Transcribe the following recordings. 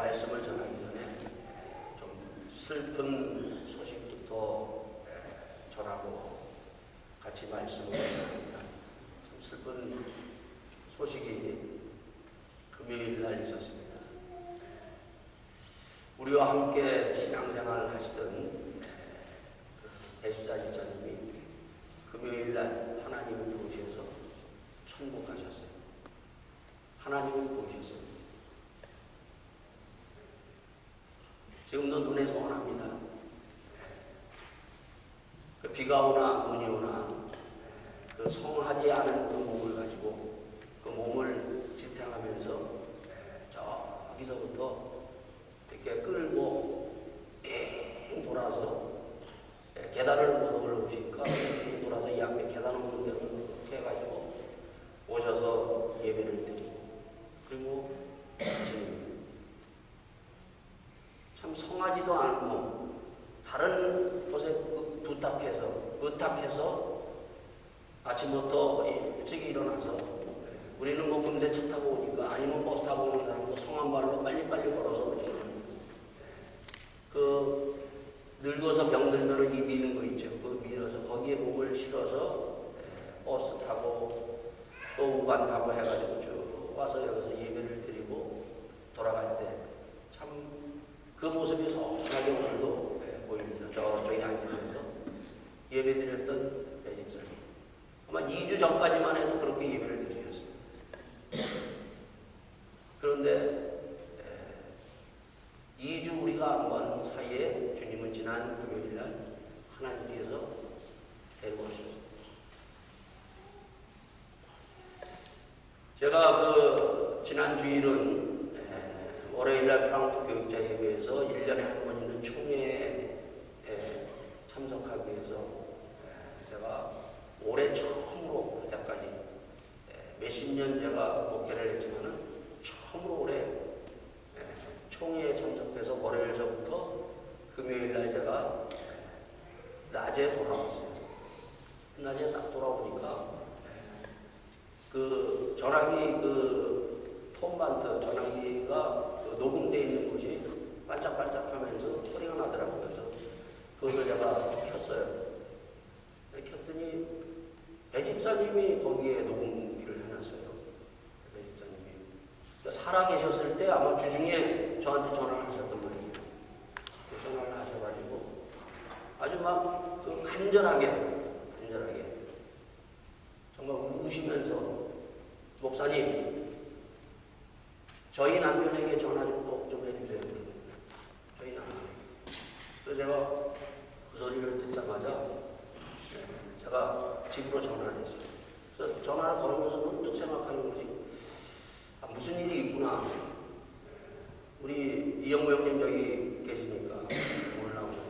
말씀을 전하기 전에 좀 슬픈 소식부터 전하고 같이 말씀을 전합니다. 좀 슬픈 소식이 금요일 날 있었습니다. 우리와 함께 신앙생활을 하시던 배수자 집사님이 금요일 날 하나님을 도우셔서 천국 가셨어요. 하나님을 도우셨어요. 지금도 눈에 소원합니다. 그 비가 오나 눈이 오나 그 성하지 않은 그 몸을 가지고 그 몸을 지탱하면서 저기서부터 이렇게 끌고 뺑 돌아서 계단을 못 올라오시니까 뺑 돌아서 이 앞에 계단 오는 데로 이렇게 해가지고 오셔서 예배를 드리고 그리고 참 성하지도 않은 몸 다른 곳에 의탁해서 아침부터 일찍 일어나서 우리는 뭐 금세 차 타고 오니까 아니면 버스 타고 오는 사람도 성한 발로 빨리빨리 걸어서 오죠. 그 늙어서 병들면 이 미는 거 있죠. 그 밀어서 거기에 몸을 실어서 버스 타고 또 우반 타고 해가지고 쭉 와서 여기서 예배를 드리고 돌아갈 때 참 그 모습이 선하게 오늘도 보입니다. 저쪽에 앉으셔서 예배 드렸던 배집사님. 아마 2주 전까지만 해도 그렇게 예배를 드리셨어요. 그런데 2주 우리가 안 간 사이에 주님은 지난 금요일 날 하나님께서 데려오셨습니다. 제가 그 지난 주일은 월요일날 프랑스 교육자 예배에서 1년에 한 번 있는 총회에 참석하기 위해서 제가 올해 처음으로 그때까지 몇십 년 제가 목회를 했지만은 처음으로 올해 총회에 참석해서 월요일서부터 금요일날 제가 낮에 돌아왔어요. 낮에 딱 돌아오니까 그 전화기 그 톤반트 전화기가 그 녹음되어 있는 곳이 반짝반짝하면서 소리가 나더라고요. 그래서 그것을 제가 켰어요. 켰더니 배집사님이 거기에 녹음기를 해놨어요. 배집사님이 그러니까 살아계셨을 때 아마 주중에 저한테 전화를 하셨던 분이에요. 전화를 하셔가지고 아주 막 그 간절하게 정말 우시면서 목사님 저희 남편에게 전화 좀 꼭 좀 해주세요. 저희 남편. 그래서 제가 그 소리를 듣자마자 제가 집으로 전화를 했어요. 그래서 전화를 걸으면서 문득 생각하는 거지. 무슨 일이 있구나. 우리 이영무 형님 저기 계시니까 오늘 나오셨어요.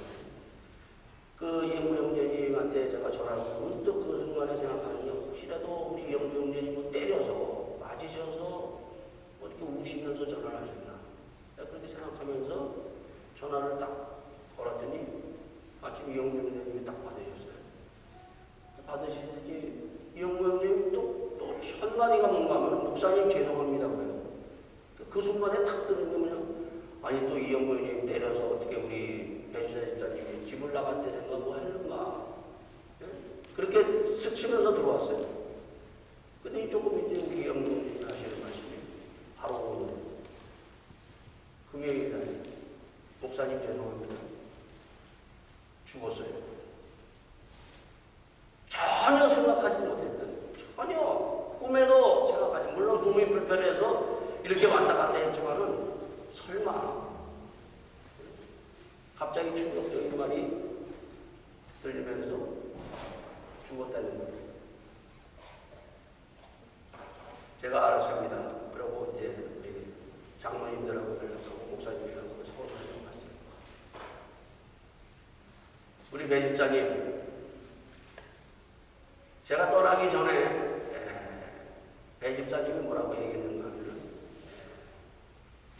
그 이영무 형제님한테 제가 전화를 해서 문득 그 순간에 생각하는 게 혹시라도 우리 이영무 형제님 뭐 때려서 맞으셔서 어떻게 우시면서 전화를 하셨나. 그렇게 생각하면서 전화를 딱 걸었더니 마침 이영무 형제님이 딱 받으셨어요. 받으시더니 이영무 형님이 또 첫 마디가 뭔가 하면 목사님 죄송합니다 그래요. 그 순간에 탁 뜨는 게 뭐냐. 아니 또 이영무 형님 때려서 어떻게 우리 배수자 집사님이 집을 나갔대 생각 뭐 했는가. 그렇게 스치면서 들어왔어요. 근데 조금 이제 우리 이영무 형님이 하시는 말씀이 바로 오늘 금요일 날 목사님 죄송합니다. 죽었어요. 전혀 생각하지 못했던 전혀 꿈에도 생각하지 물론 몸이 불편해서 이렇게 왔다 갔다 했지만은 설마 갑자기 충격적인 말이 들리면서 죽었다는 거예요. 제가 알았습니다. 그러고 이제 우리 장로님들하고 연락해서 목사님이라고 서로 연락했어요. 우리 배집사님 제가 떠나기 전에 배집사님이 뭐라고 얘기했는가 하면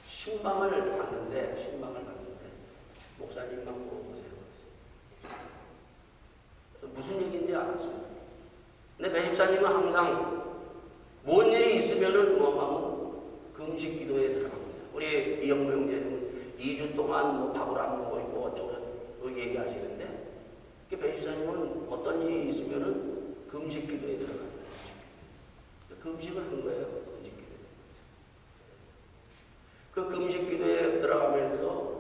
신방을 봤는데 목사님만 물어보세요. 무슨 얘기인지 알았어요. 근데 배집사님은 항상 뭔 일이 있으면은 뭐 금식 기도에 들어갑니다. 우리 이영무 형제는 2주 동안 뭐 밥을 안 먹고 뭐 어쩌고 얘기하시는데 배 집사님은 어떤 일이 있으면은 금식 기도에 들어가요. 금식을 한 거예요. 금식 기도에. 그 금식 기도에 들어가면서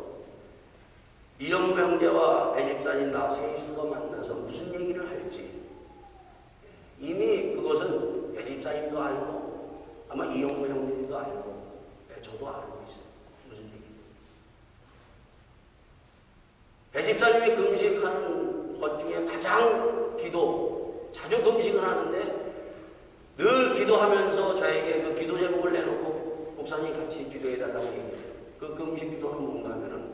이영무 형제와 배 집사님 나 셋이서 만나서 무슨 얘기를 할지 이미 그것은 배 집사님도 알고 아마 이영무 형님도 알고 저도 알고 있어요. 무슨 얘기? 배 집사님이 금식하는 것 중에 가장 자주 금식을 하는데 늘 기도하면서 저에게 그 기도 제목을 내놓고 목사님 같이 기도해달라고 얘기해요. 그 금식 기도는 뭔가 하면은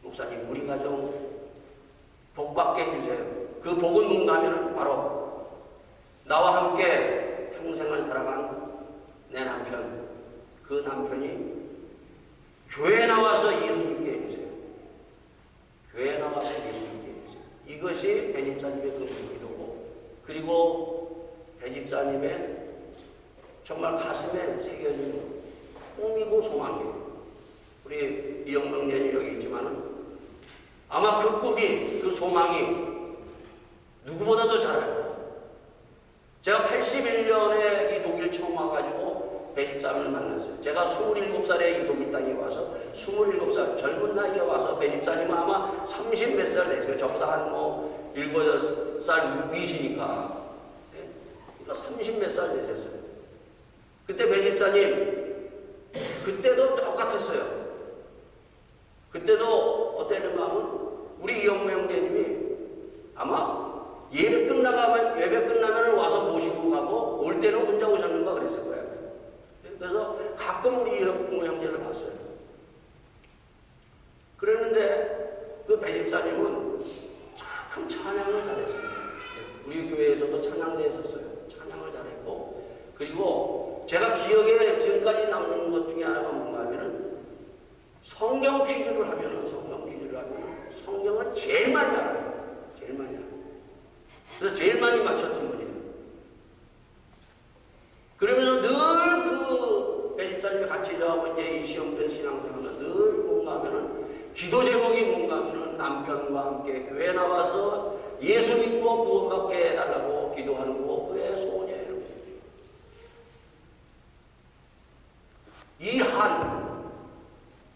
목사님 우리 가정 복 받게 해주세요. 그 복은 뭔가 하면은 바로 나와 함께 평생을 살아간 내 남편, 그 남편이 교회에 나와서 예수 믿게 해주세요. 교회에 나와서 예수 믿게 해주세요. 이것이 배 집사님의 금식 기도고 그리고 배 집사님의 정말 가슴에 새겨진 꿈이고 소망이에요. 우리 이영명 년이 여기 있지만은 아마 그 꿈이, 그 소망이 누구보다도 잘 알아요. 제가 81년에 이 독일 처음 와가지고 배 집사님을 만났어요. 제가 27살에 이 독일 땅에 와서 27살 젊은 나이에 와서 배 집사님은 아마 30 몇 살 됐어요. 저보다 한 뭐 7, 8살 위시니까. 그러니까 30 몇 살 되셨어요. 그때 배 집사님 그때도 똑같았어요. 그때도 어땠는가 하면 우리 이영무 형제님이 아마 예배 끝나면 와서 모시고 가고 올 때는 혼자 오셨는가 그랬을 거예요. 그래서 가끔 우리 이영무 형제를 봤어요. 그랬는데 그 배 집사님은 참 찬양을 잘했어요. 우리 교회에서도 찬양대에 섰어요. 찬양을 잘했고 그리고 제가 기억에 지금까지 남는 것 중에 하나가 뭔가 하면은 성경을 하면은 성경을 제일 많이 알아요. 제일 많이 알아요. 그래서 제일 많이 맞췄던 분이에요. 그러면서 늘 그 배 집사님이 같이 저하고 이제 이 시험된 신앙생활은 늘 뭔가 하면은 기도 제목이 뭔가 하면은 남편과 함께 교회 나와서 예수 믿고 구원받게 해달라고 기도하는 거 그의 소원이에요. 이 한,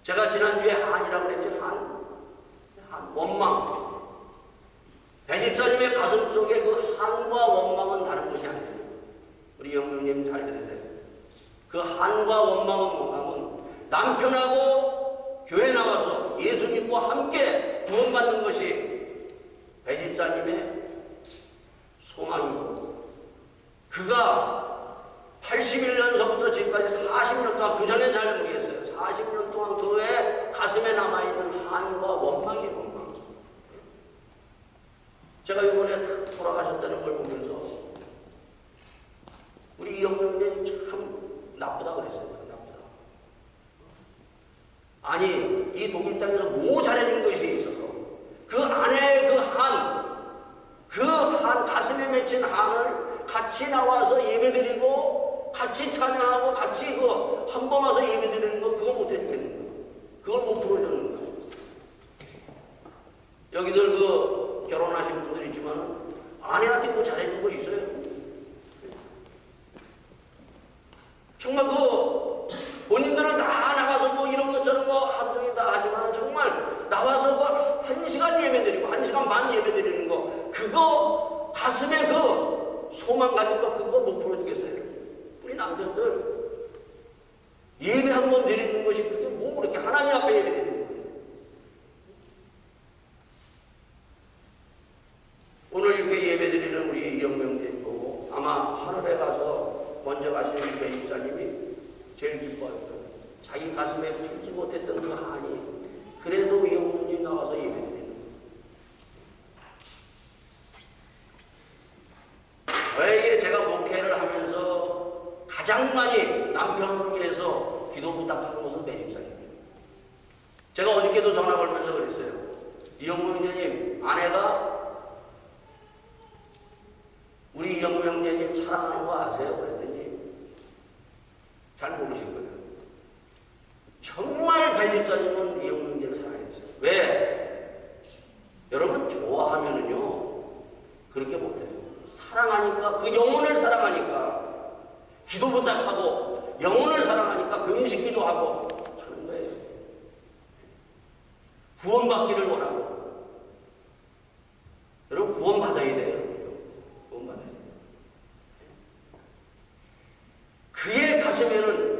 제가 지난주에 한이라고 그랬죠. 한, 원망. 배 집사님의 가슴 속에 그 한과 원망은 다른 것이 아니에요. 우리 영명님 잘 들으세요. 그 한과 원망은 뭔가 하면 남편하고 교회 나와서 예수 믿고 함께 구원받는 것이 배 집사님의 소망이고 그가 81년서부터 지금까지 40년 동안 그 전엔 잘 모르겠어요. 40년 동안 그의 가슴에 남아있는 한과 원망이 원망. 제가 이번에 다 돌아가셨다는 걸 보면서 우리 이영명님 참 나쁘다 그랬어요. 나쁘다. 아니 이 독일 땅에서 뭐 잘해준 것이 있어서 그 안에 그 한 가슴에 맺힌 한을 같이 나와서 예배드리고 같이 찬양하고 같이 그 한 번 와서 예배드리는 거 그거 못 해주겠는 거예요. 그걸 못 풀어주는 거예요. 여기들 그 결혼하신 분들 있지만 아내한테 뭐 잘해준 거 있어요? 정말 그 본인들은 다 나와서 뭐 이런 것처럼 뭐 하루 종일 다 하지만 정말 나와서 그 1시간 예배드리고 1시간 반 예배드리는 거 그거 가슴에 그 소망 가진 거 그거 못 풀어주겠어요. 우리 남편들 예배 한 번 드리는 것이 그게 뭐 그렇게 하나님 앞에 예배 드리는 거예요. 오늘 이렇게 예배 드리는 우리 이영명님 보고 아마 하늘에 가서 먼저 가시는 배 집사님이 제일 기뻐했던 자기 가슴에 풀지 못했던 그 한이 그래도 이영명님 나와서 예배 드리는 거예요. 저에게 제가 목회를 하면서 가장 많이 남편을 위해서 기도 부탁하는 것은 배 집사님이에요. 제가 어저께도 전화 걸면서 그랬어요. 이영무 형제님 아내가 우리 이영무 형제님 사랑하는 거 아세요? 그랬더니 잘 모르신 거예요. 정말 배 집사님은 이영명제를 사랑했어요. 왜? 여러분 좋아하면은요 그렇게 못해요. 사랑하니까, 그 영혼을 사랑하니까 기도 부탁하고, 영혼을 사랑하니까 금식기도 하고 하는 거예요. 구원받기를 원하고. 여러분 구원받아야 돼요. 구원받아야 돼요. 그의 가슴에는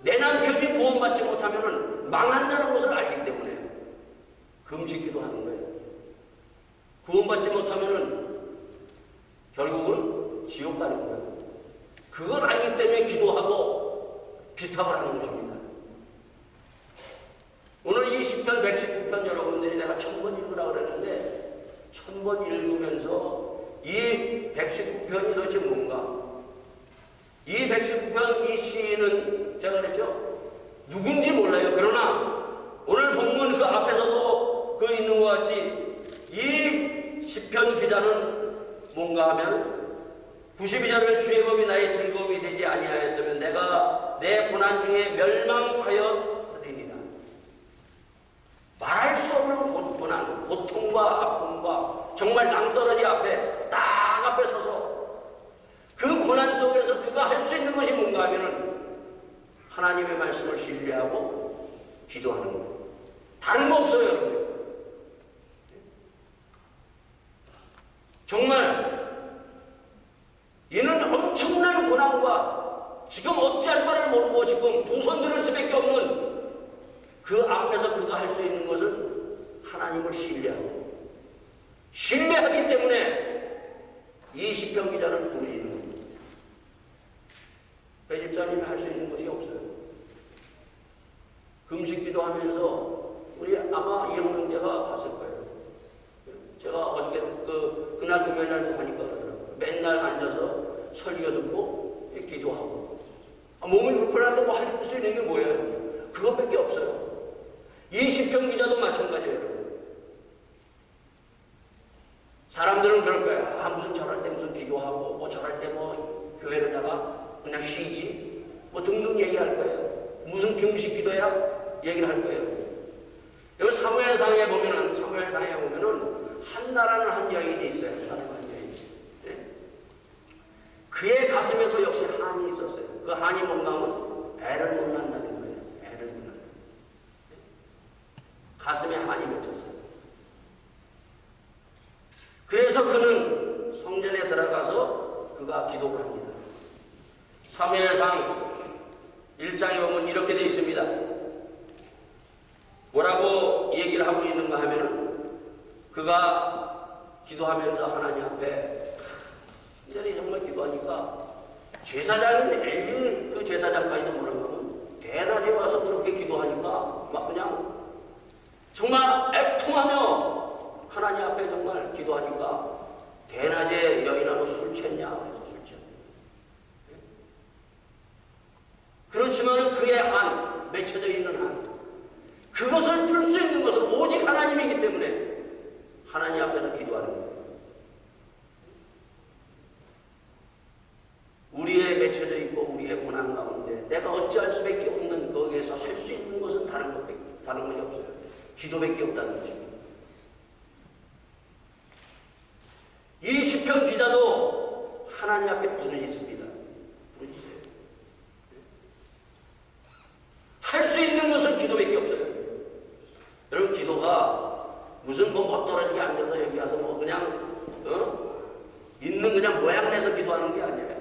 내 남편이 구원받지 못하면 망한다는 것을 알기 때문에 금식기도 하는 거예요. 구원받지 못하면 결국은 지옥 가는 거예요. 그걸 알기 때문에 기도하고 비탁을 하는 것입니다. 오늘 이 시편 119편 여러분들이 내가 1000번 읽으라고 그랬는데 1000번 읽으면서 이 119편이 도대체 뭔가? 이 119편 이 시인은 제가 그랬죠? 누군지 몰라요. 그러나 오늘 본문 그 앞에서도 그 있는 것 같이 이 시편 기자는 뭔가 하면 92절을 주의 법이 나의 즐거움이 되지 아니하였다면 내가 내 고난 중에 멸망하였으리니라. 말할 수 없는 고난, 고통과 아픔과 정말 낭떠러지 앞에 딱 앞에 서서 그 고난 속에서 그가 할 수 있는 것이 뭔가 하면은 하나님의 말씀을 신뢰하고 기도하는 것. 다른 거 없어요, 여러분. 정말 이는 엄청난 고난과 지금 어찌할 바를 모르고 지금 두 손 들을 수밖에 없는 그 앞에서 그가 할 수 있는 것은 하나님을 신뢰하고, 신뢰하기 때문에 이 시편 기자는 부르짖는 겁니다. 배 집사님이 할 수 있는 것이 없어요. 금식기도 하면서 우리 아마 이영명제가 봤을 거예요. 제가 어저께 그날 금요일 날도 가니까 그러더라고요. 맨날 앉아서 설교 듣고 기도하고. 몸이 불편한데 뭐 할 수 있는 게 뭐예요? 그것밖에 없어요. 이 시편 기자도 마찬가지예요. 사람들은 그럴 거야. 무슨 저럴 때 무슨 기도하고, 뭐 저럴 때 뭐 교회를 나가 그냥 쉬지, 뭐 등등 얘기할 거예요. 무슨 금식 기도야? 얘기를 할 거예요. 여기 사무엘상에 보면은 한나라는 한 여인이 있어요. 한나라는 한 여인. 네? 그의 가슴에도 역시 한이 있었어요. 그 한이 뭔가 하면 애를 못 낳는다는 거예요. 애를 못 낳는다. 네? 가슴에 한이 맺혔어요. 그래서 그는 성전에 들어가서 그가 기도를 합니다. 사무엘상 1장에 보면 이렇게 되어 있습니다. 뭐라고 얘기를 하고 있는가 하면은 그가 기도하면서 하나님 앞에 이전에 정말 기도하니까 제사장인 엘리 그 제사장까지도 모르면 대낮에 와서 그렇게 기도하니까 막 그냥 정말 애통하며 하나님 앞에 정말 기도하니까 대낮에 여인하고 술 취했냐? 그래서 술 취했냐? 그렇지만 그의 한, 맺혀져 있는 한, 그것을 풀 수 있는 것은 오직 하나님이기 때문에 하나님 앞에서 기도하는 거예요. 우리의 맺혀져 있고 우리의 고난 가운데 내가 어찌할 수밖에 없는 거기에서 할 수 있는 것은 다른 것이 없어요. 기도밖에 없다는 것입니다. 이 시편 기자도 하나님 앞에 부르짖습니다. 부르짖어요. 할 수 있는 것은 기도밖에 없어요. 여러분 기도가 무슨 뭐 멋떨어지게 앉아서 여기 와서 뭐 그냥 있는 그냥 모양 내서 기도하는 게 아니에요.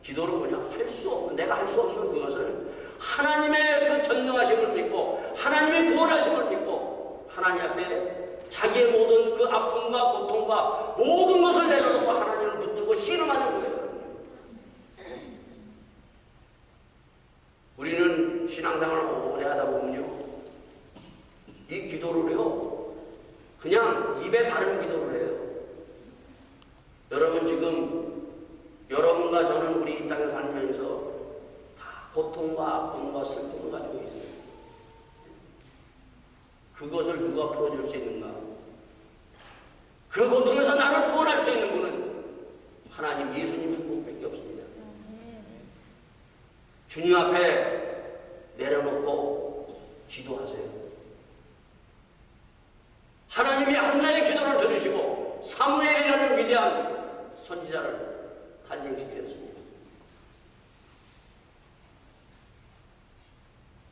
기도는 뭐냐? 할 수 없는, 내가 할 수 없는 그것을 하나님의 그 전능하심을 믿고 하나님의 구원하심을 믿고 하나님 앞에 자기의 모든 그 아픔과 고통과 모든 것을 내려놓고 하나님을 붙들고 씨름하는 거예요. 우리는 신앙생활을 오래 하다 보면요, 이 기도를요 그냥 입에 바른 기도를 해요. 여러분 지금 여러분과 저는 우리 이 땅에 살면서 다 고통과 아픔과 슬픔을 가지고 있어요. 그것을 누가 풀어줄 수 있는가? 그 고통에서 나를 구원할 수 있는 분은 하나님, 예수님 한 분밖에 없습니다. 주님 앞에 내려놓고 기도하세요. 하나님이 한나의 기도를 들으시고 사무엘이라는 위대한 선지자를 탄생시켰습니다.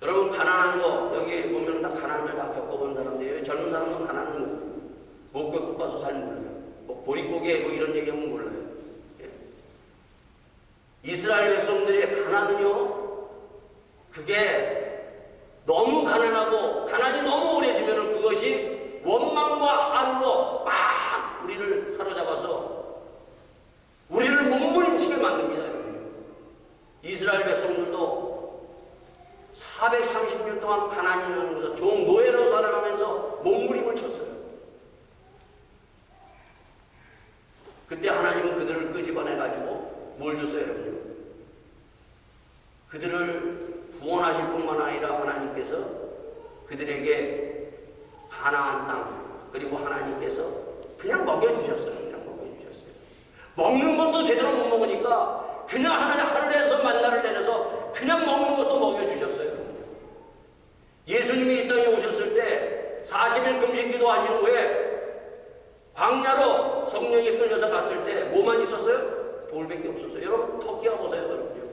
여러분, 가난한 거, 여기 보면 다 가난을 다 겪어본 사람들이에요. 젊은 사람은 가난은 못 겪어봐서 잘 몰라요. 뭐 보릿고개 뭐 이런 얘기하면 몰라요. 예. 이스라엘 백성들의 가난은요, 그게 너무 가난하고 가난이 너무 오래지면 그것이 원망과 한으로 꽉 우리를 사로잡아서 우리를 몸부림치게 만듭니다. 이스라엘 백성들도 430년 동안 가난이라는 종 노예로 살아가면서 몸부림을 쳤어요. 그때 하나님은 그들을 끄집어내가지고 뭘 줬어요, 여러분요? 그들을 구원하실 뿐만 아니라 하나님께서 그들에게 가나안 땅, 그리고 하나님께서 그냥 먹여주셨어요. 그냥 먹여주셨어요. 먹는 것도 제대로 못 먹으니까 그냥 하나님 하늘에서 만나를 내려서 그냥 먹는 것도 먹여주셨어요. 예수님이 이 땅에 오셨을 때 40일 금식 기도하신 후에 광야로 성령이 끌려서 갔을 때 뭐만 있었어요? 돌밖에 없었어요. 여러분, 터키 가보세요. 여러분요.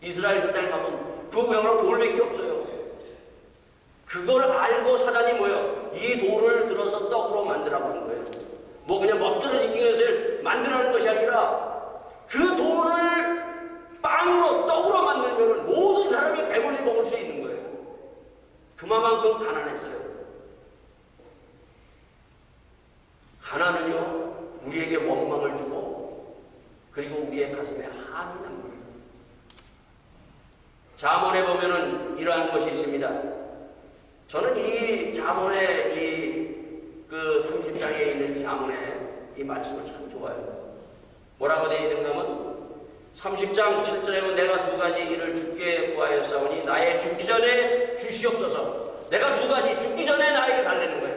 이스라엘 그 땅에 가면 그 외에는 돌밖에 없어요. 그걸 알고 사단이 뭐예요? 이 돌을 들어서 떡으로 만들라고 하는 거예요. 뭐 그냥 멋들어지기 위해서 만들라는 것이 아니라 그 돌을 빵으로 떡으로 만들면 모든 사람이 배불리 먹을 수 있는 거예요. 그만큼 가난했어요. 가난은요, 우리에게 원망을 주고 그리고 우리의 가슴에 한이 납니다. 잠언에 보면은 이러한 것이 있습니다. 저는 이 잠언의 그 30장에 있는 잠언의 이 말씀을 참 좋아해요. 뭐라고 되어 있는가 하면 30장 7절에 보면 내가 두 가지 일을 주께 구하였사오니 나의 죽기 전에 주시옵소서. 내가 두 가지 죽기 전에 나에게 달래는 거예요.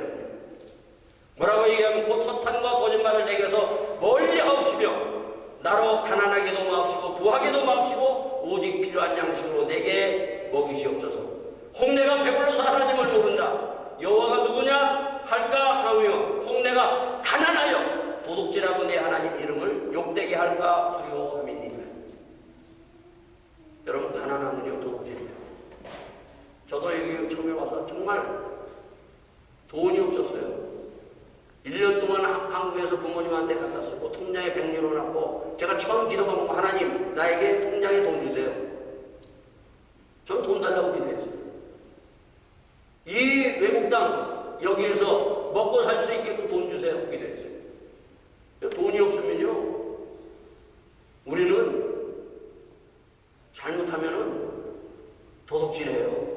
뭐라고 얘기하면 곧 허탄과 거짓말을 내게서 멀리 하옵시며 나로 가난하게도 마옵시고 부하게도 마옵시고 오직 필요한 양식으로 내게 먹이시옵소서. 홍내가 배불러서 하나님을 모른다. 여호와가 누구냐 할까 하며 홍내가 가난하여 도둑질하고 내 하나님 이름을 욕되게 할까 두려워함이니라. 여러분, 가난하면요 도둑질이에요. 저도 여기 처음에 와서 정말 돈이 없었어요. 1년 동안 한국에서 부모님한테 갖다 쓰고 통장에 100유로 넣고 제가 처음 기도가 뭐고 하나님 나에게 통장에 돈 주세요. 전 돈 달라고 기도했어요. 이 외국 땅 여기에서 먹고 살 수 있게끔 돈 주세요. 기도했어요. 돈이 없으면요 우리는 잘못하면은 도둑질해요.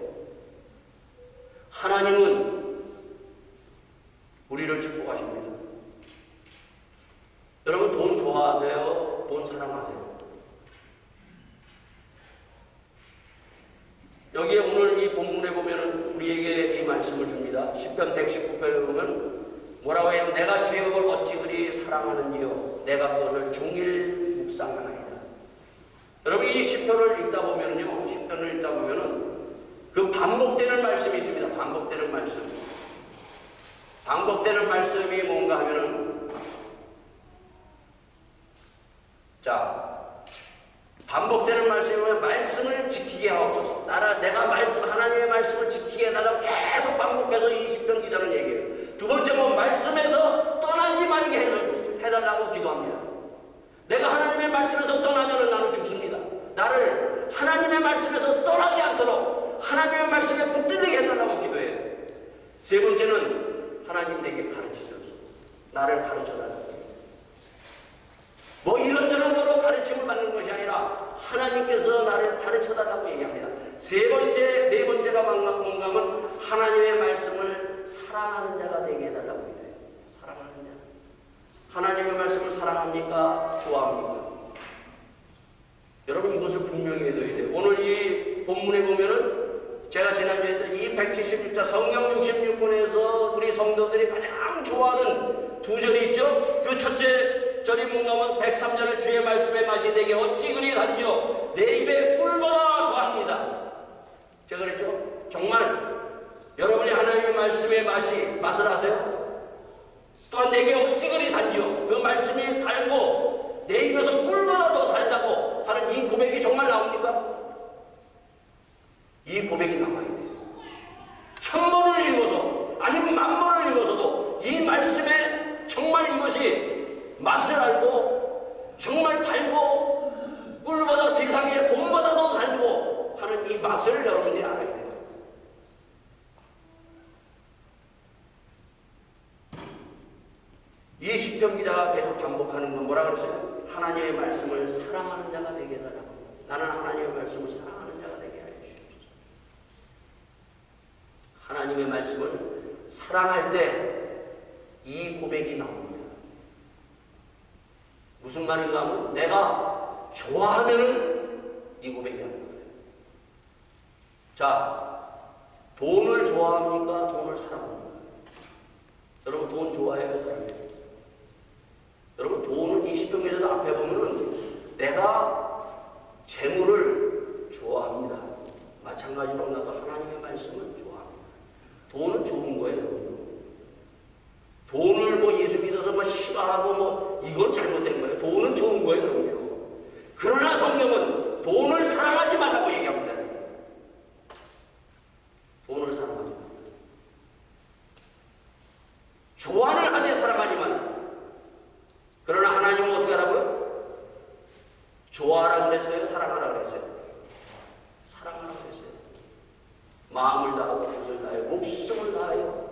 하나님은 우리를 축복하십니다. 여러분, 돈 좋아하세요? 돈 사랑하세요? 여기에 오늘 이 본문에 보면은 우리에게 이 말씀을 줍니다. 시편 119편에 보면 뭐라고 해요? 내가 주의 법을 어찌 그리 사랑하는지요? 내가 그것을 종일 묵상하나이다. 여러분, 이 시편을 읽다 보면은요, 시편을 읽다 보면은 그 반복되는 말씀이 있습니다. 반복되는 말씀. 반복되는 말씀이 뭔가 하면은, 자, 반복되는 말씀이 말씀을 지키게 하옵소서. 내가 하나님의 말씀을 지키게 해달라고 계속 반복해서 20편 기도하는 얘기예요. 두 번째는 말씀에서 떠나지 말게 해달라고 기도합니다. 내가 하나님의 말씀에서 떠나면 나는 죽습니다. 나를 하나님의 말씀에서 떠나지 않도록 하나님의 말씀에 붙들리게 해달라고 기도해요. 세 번째는 하나님 내게 가르치소서. 나를 가르쳐달라고. 뭐 이런저런 거로 가르침을 받는 것이 아니라 하나님께서 나를 가르쳐달라고 얘기합니다. 네 번째가 뭔가 하면 하나님의 말씀을 사랑하는 자가 되게 해달라고 해요. 사랑하는 자. 하나님의 말씀을 사랑합니까? 좋아합니까? 여러분, 이것을 분명히 해둬야 돼요. 오늘 이 본문에 보면은 제가 지난주에 했던 이 176자 성경 66권에서 우리 성도들이 가장 좋아하는 두 절이 있죠. 그 첫째 절이 뭔가 하면 103절을 주의 말씀의 맛이 내게 어찌 그리 단지요 내 입에 꿀보다 더합니다. 제가 그랬죠. 정말 여러분이 하나님의 말씀의 맛을 아세요? 또한 내게 어찌 그리 단지요? 그 말씀이 달고 내 입에서 꿀보다 더 달다고 하는 이 고백이 정말 나옵니까? 이 고백이 나와야 돼요. 1000번을 읽어서 아니면 10,000번을 읽어서도 이 말씀에 정말 이것이 맛을 알고 정말 달고 꿀보다 세상에 돈보다 더 달고 하는 이 맛을 여러분들이 알아야 돼요. 이 시편 기자가 계속 반복하는 건 뭐라 그랬어요? 하나님의 말씀을 사랑하는 자가 되게 해달라고. 나는 하나님의 말씀을 사랑하는 자가 되게 하여 주옵소서. 하나님의 말씀을 사랑할 때 이 고백이 나옵니다. 무슨 말인가 하면 내가 좋아하면은 이 고백이 하는 거예요. 자, 돈을 좋아합니까? 돈을 사랑합니까? 여러분 돈 좋아해요? 사랑해요? 여러분 돈은 20평에서도 앞에 보면은 내가 재물을 좋아합니다. 마찬가지로 나도 하나님의 말씀을 좋아합니다. 돈은 좋은 거예요. 돈을 뭐 예수 믿어서 뭐 싫어하고 뭐 이건 잘못된 거예요. 돈은 좋은 거예요, 여러분요. 그러나 성경은 돈을 사랑하지 말라고 얘기합니다. 돈을 사랑하지 말라. 좋아는 하되 사랑하지 말라. 그러나 하나님은 어떻게 하라고요? 좋아하라 그랬어요? 사랑하라 그랬어요? 사랑하라 그랬어요. 마음을 다하고 뜻을 다하여 목숨을 다하여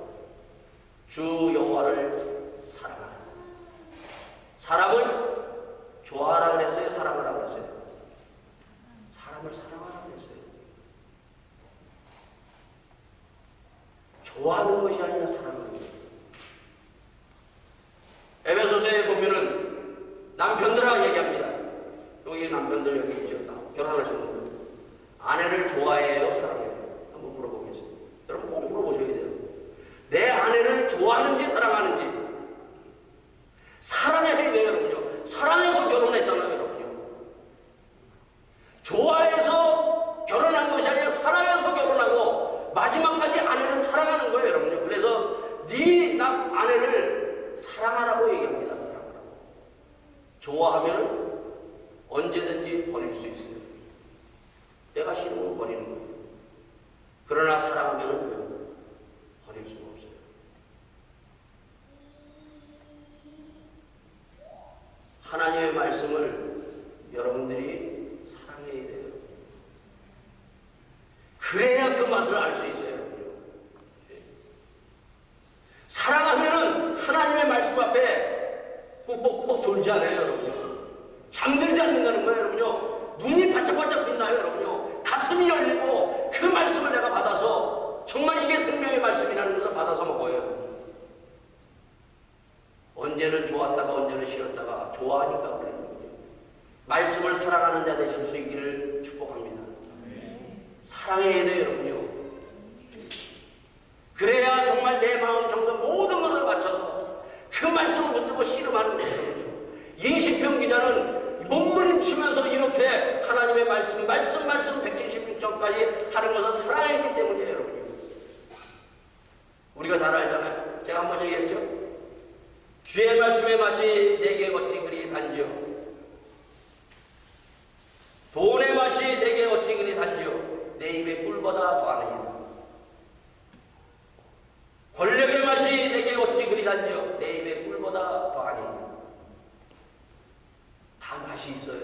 주 여호와를 사랑하라. 사람을 좋아하라 그랬어요? 사랑하라 그랬어요? 사람을 사랑하라 그랬어요. 좋아하는 것이 아니라 사랑하는 거예요. 에베소서에 보면은 남편들아 얘기합니다. 여기 남편들 여기 있죠. 결혼하신 분들. 아내를 좋아해요? 사랑해요? 한번 물어보겠습니다. 여러분 꼭 물어보셔야 돼요. 내 아내를 좋아하는지 사랑하는지. 사랑해야 돼요, 여러분요. 사랑해서 결혼했잖아요, 여러분요. 좋아해서 결혼한 것이 아니라 사랑해서 결혼하고 마지막까지 아내를 사랑하는 거예요, 여러분요. 그래서 네 아내를 사랑하라고 얘기합니다. 사랑하라고. 좋아하면 언제든지 버릴 수 있어요. 내가 싫으면 버리는 거예요. 그러나 사랑하면 버릴 수가 없어요. 하나님의 말씀을 여러분들이 사랑해야 돼요. 그래야 그 맛을 알 수 있어요. 사랑하면은 하나님의 말씀 앞에 꾸벅꾸벅 졸지 않아요, 여러분요. 잠들지 않는다는 거예요, 여러분요. 눈이 바짝바짝 빛나요, 여러분요. 가슴이 열리고 그 말씀을 내가 받아서 정말 이게 생명의 말씀이라는 것을 받아서 먹어요. 언제는 좋았다가 언제는 싫었다가 좋아하니까 그래요. 말씀을 사랑하는 자 되실 수 있기를 축복합니다. 사랑해야 돼요, 여러분요. 그래야 정말 내 마음 정성 모든 것을 맞춰서 그 말씀을 붙들고 씨름하는 거예요. 이시편 기자는 몸부림치면서 이렇게 하나님의 말씀 170편까지 하는 것을 사랑했기 때문이에요, 여러분. 우리가 잘 알잖아요. 제가 한번 얘기했죠. 주의 말씀의 맛이 내게 어찌 그리 단지요. 돈의 맛이 내게 어찌 그리 단지요. 내 입에 꿀보다 더하느니라. 권력의 맛이 내게 어찌 그리 단지요. 내 입에 꿀보다 더하느니라. 다 맛이 있어요.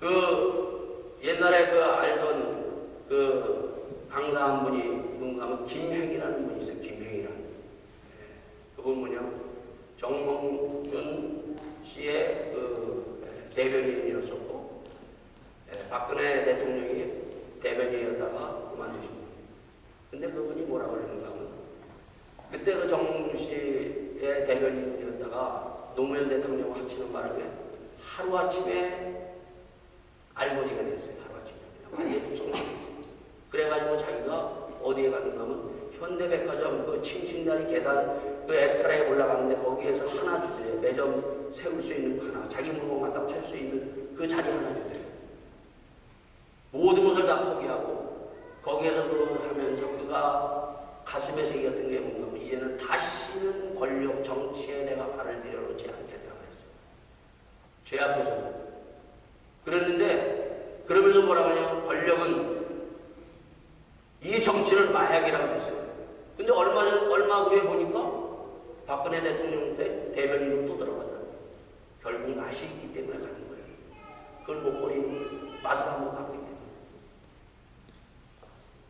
그 옛날에 그 알던 그 강사 한 분이 누군가 하면 김행이라는 분이 있어요. 김행이라는. 그분 뭐냐? 정몽준 씨의 그 대변인이었었고, 박근혜 대통령이 대변인이었다가 그만두신 거예요. 근데 그분이 뭐라고 그러는가 하면, 그때 그 정몽준 씨의 대변인이었다가 노무현 대통령 합치는 바람에 하루아침에 알고지가 됐어요. 하루아침에. 완전히 구성됐어요. 그래가지고 자기가 어디에 갔는가 하면 현대백화점 그 칭칭다리 계단 그 에스카레에 올라가는데 거기에서 하나 주더래요. 매점 세울 수 있는 거 하나. 자기 물건 갖다 팔 수 있는 그 자리 하나 주더래요. 모든 것을 다 포기하고 거기에서 그 하면서 그가 가슴에 새겼던 게 뭔가 하면 이제는 다시는 권력 정치에 내가 발을 들여놓지 않겠다고 했어요. 죄 앞에서는. 그랬는데 그러면서 뭐라고 하냐, 권력은 이 정치는 마약이라고 했어요. 근데 얼마 후에 보니까 박근혜 대통령 때 대변인으로 또 들어가다. 결국 맛이 있기 때문에 가는 거예요. 그걸 못 버리는 맛을 한번 갖고 있기 때문에.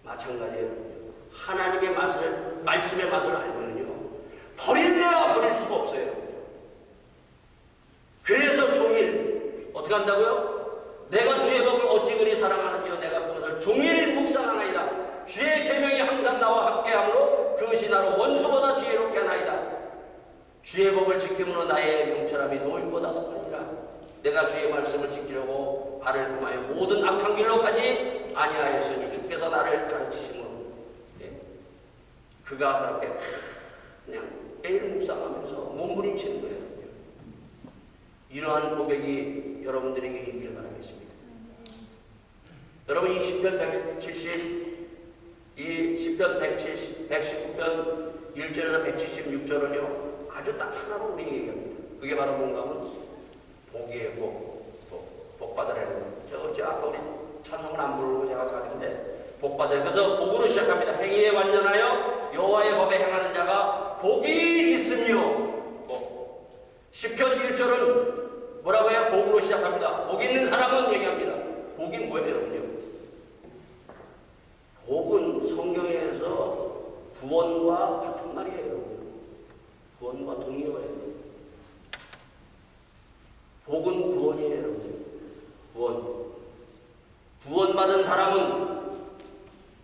마찬가지예요. 하나님의 맛을, 말씀의 맛을 알면요, 버릴래야 버릴 수가 없어요. 그래서 종일 어떻게 한다고요? 내가 주의 법을 어찌 그리 사랑하는지요, 내가 그것을 종일 묵상하나이다. 주의 계명이 항상 나와 함께하므로 그것이 나로 원수보다 지혜롭게 하나이다. 주의 법을 지킴으로 나의 명철함이 노임보다 선하니라. 내가 주의 말씀을 지키려고 발을 품하여 모든 악한 길로 가지 아니하였으니 주께서 나를 가르치심으로. 예? 그가 그렇게 그냥 매일 묵상하면서 몸부림치는 거예요. 이러한 고백이 여러분들에게 있기를 바라겠습니다. 여러분, 이 시편 119편 1절에서 176절은요 아주 딱 하나로 우리에게 얘기합니다. 그게 바로 뭔가 하면 복이에요. 복 받으라는 거예요. 제가 아까 우리 찬송을 안 부르고 제가 가는데 복 받으라. 그래서 복으로 시작합니다. 행위에 완전하여 여호와의 법에 행하는 자가 복이 있으며. 시편 1절은 뭐라고 해요? 복으로 시작합니다. 복 있는 사람은 얘기합니다. 복이 뭐예요? 복은 성경에서 구원과 같은 말이에요. 구원과 동의어예요. 복은 구원이에요. 구원받은 사람은,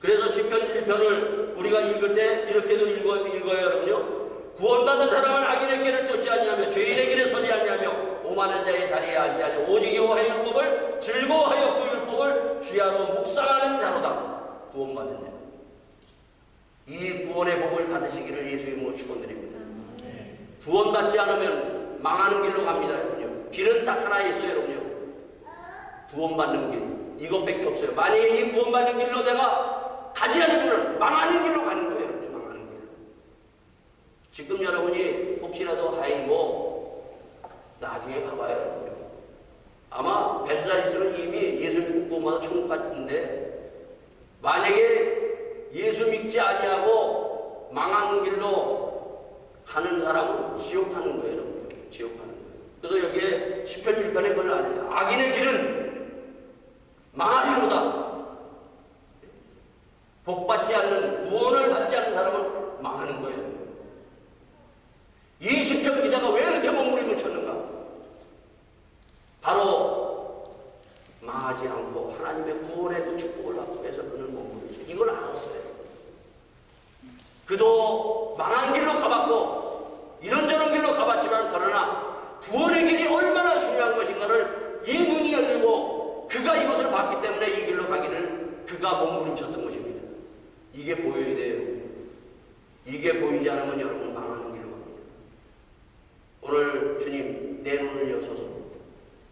그래서 시편 1편을 우리가 읽을 때 이렇게도 읽어요, 여러분요. 구원받은 사람은 악인의 길을 쫓지 아니하며 죄인의 길에 서지 아니하며 오만한 자의 자리에 앉지 아니하며 오직 여호와의 율법을 즐거워하여 그 율법을 주야로 묵상하는 자로다. 구원받은 자. 이 구원의 복을 받으시기를 예수 이름으로 축원드립니다. 구원받지 않으면 망하는 길로 갑니다, 여러분요. 길은 딱 하나 있어요, 여러분요. 구원받는 길. 이것밖에 없어요. 만약에 이 구원받는 길로 내가 가지 않으면 망하는 길로 가는 거예요, 여러분요. 망하는 길. 지금 여러분이 혹시라도 나중에 가봐요, 여러분요. 아마 배수자리스는 이미 예수 믿고 구원받아 천국 갔는데, 만약에 예수 믿지 아니하고 망하는 길로 가는 사람은 지옥 가는 거예요, 여러분. 지옥 가는 거예요. 그래서 여기에 시편 1편에 그걸 아니에요. 악인의 길은 망하리로다. 복받지 않는, 구원을 받지 않는 사람은 망하는 거예요. 이 시편 기자가 왜 이렇게 몸부림을 쳤는가? 바로 망하지 않고 하나님의 구원의 그 축복을 받기 위해서 그는 몸부림을 쳤어요. 이걸 알았어요. 그도 망한 길로 가봤고 이런저런 길로 가봤지만, 그러나 구원의 길이 얼마나 중요한 것인가를 이 눈이 열리고 그가 이것을 봤기 때문에 이 길로 가기를 그가 몸부림쳤던 것입니다. 이게 보여야 돼요. 이게 보이지 않으면 여러분 망하는 길로 갑니다. 오늘 주님, 내 눈을 여셔서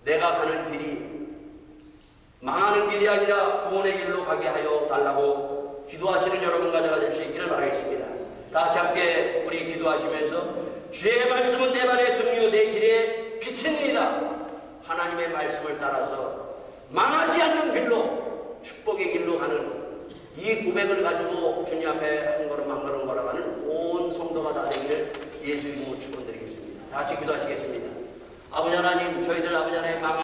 내가 가는 길이 망하는 길이 아니라 구원의 길로 가게 하여 달라고 기도하시는 여러분과 제가 될 수 있기를 바라겠습니다. 다 같이 함께 우리 기도하시면서, 주의 말씀은 내 발의 등이요 내 길에 빛이니이다. 하나님의 말씀을 따라서 망하지 않는 길로, 축복의 길로 가는 이 고백을 가지고 주님 앞에 한 걸음 한 걸음 걸어가는 온 성도가 다 되기를 예수 이름으로 축원드리겠습니다. 다 같이 기도하시겠습니다. 아버지 하나님, 저희들 아버지 하나님